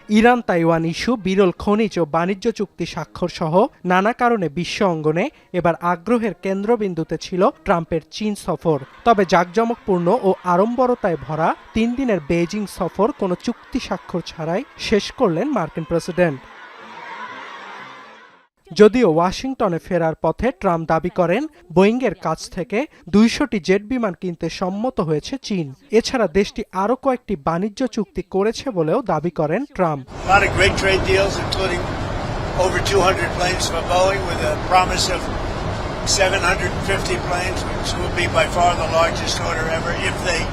Iran Taiwan issue, বিরল খনিজ ও বাণিজ্য চুক্তি স্বাক্ষর সহ নানা কারণে বিশ্ব অঙ্গনে এবার আগ্রহের কেন্দ্রবিন্দুতে ছিল ট্রাম্পের চীন সফর। তবে জাঁকজমকপূর্ণ ও আড়ম্বরতায় ভরা 3 দিনের বেইজিং সফর কোনো চুক্তি স্বাক্ষর ছাড়াই শেষ করলেন মার্কিন প্রেসিডেন্ট। যদিও ওয়াশিংটনে ফেরার পথে ট্রাম্প দাবি করেন বোয়িংয়ের কাছ থেকে 200টি জেট বিমান কিনতে সম্মত হয়েছে চীন। এছাড়া দেশটি আরও কয়েকটি বাণিজ্য চুক্তি করেছে বলেও দাবি করেন Trump. Over 200 planes from Boeing with a promise of 750 planes, which will be by far the largest order ever if they.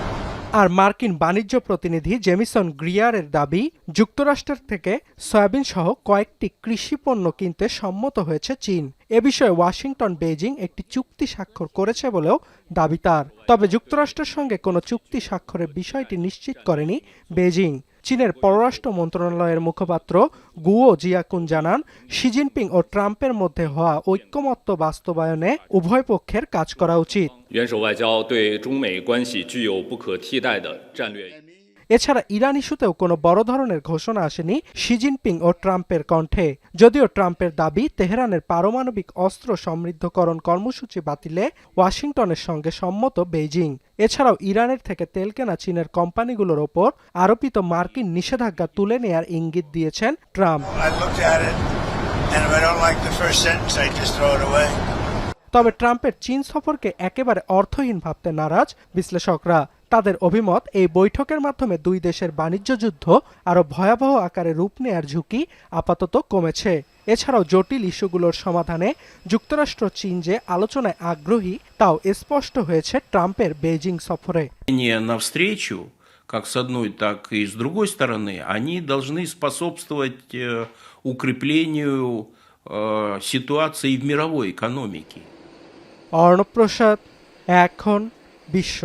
আর মার্কিন বাণিজ্য প্রতিনিধি জেমিসন গ্রিয়ারের দাবি, যুক্তরাষ্ট্রের থেকে সয়াবিন সহ কয়েকটি কৃষি পণ্য কিনতে সম্মত হয়েছে চীন। এ বিষয়ে ওয়াশিংটন বেইজিং একটি চুক্তি স্বাক্ষর করেছে বলেও দাবি তার। তবে যুক্তরাষ্ট্রের সঙ্গে কোনো চুক্তি স্বাক্ষরের বিষয়টি নিশ্চিত করেনি বেইজিং। চীনের পররাষ্ট্র মন্ত্রণালয়ের মুখপাত্র গুও জিয়াকুন জানান, শি জিনপিং ও ট্রাম্পের মধ্যে হওয়া ঐক্যমত্য বাস্তবায়নে উভয় পক্ষের কাজ করা উচিত। এছাড়া ইরান ইস্যুতেও কোনো বড় ধরনের ঘোষণা আসেনি শি জিনপিং ও ট্রাম্পের কণ্ঠে। যদিও ট্রাম্পের দাবি, তেহরানের পারমাণবিক অস্ত্র সমৃদ্ধকরণ কর্মসূচি বাতিলে ওয়াশিংটনের সঙ্গে সম্মত বেইজিং। এছাড়াও ইরানের থেকে তেল কেনা চীনের কোম্পানিগুলোর ওপর আরোপিত মার্কিন নিষেধাজ্ঞা তুলে নেয়ার ইঙ্গিত দিয়েছেন ট্রাম্প। তবে ট্রাম্পের চীন সফরকে একেবারে অর্থহীন ভাবতে নারাজ বিশ্লেষকরা। তাদের অভিমত, এই বৈঠকের মাধ্যমে দুই দেশের বাণিজ্য যুদ্ধ আরও ভয়াবহ আকারে রূপ নেয়ার ঝুঁকি আপাতত কমেছে। এছাড়াও জটিল ইস্যুগুলোর সমাধানে যুক্তরাষ্ট্র চীন যে আলোচনায় আগ্রহী তাও স্পষ্ট হয়েছে ট্রাম্পের বেইজিং সফরে। Как с одной, так и с другой стороны, они должны способствовать укреплению ситуации в мировой экономике. অর্ণব প্রসাদ, এখন বিশ্ব।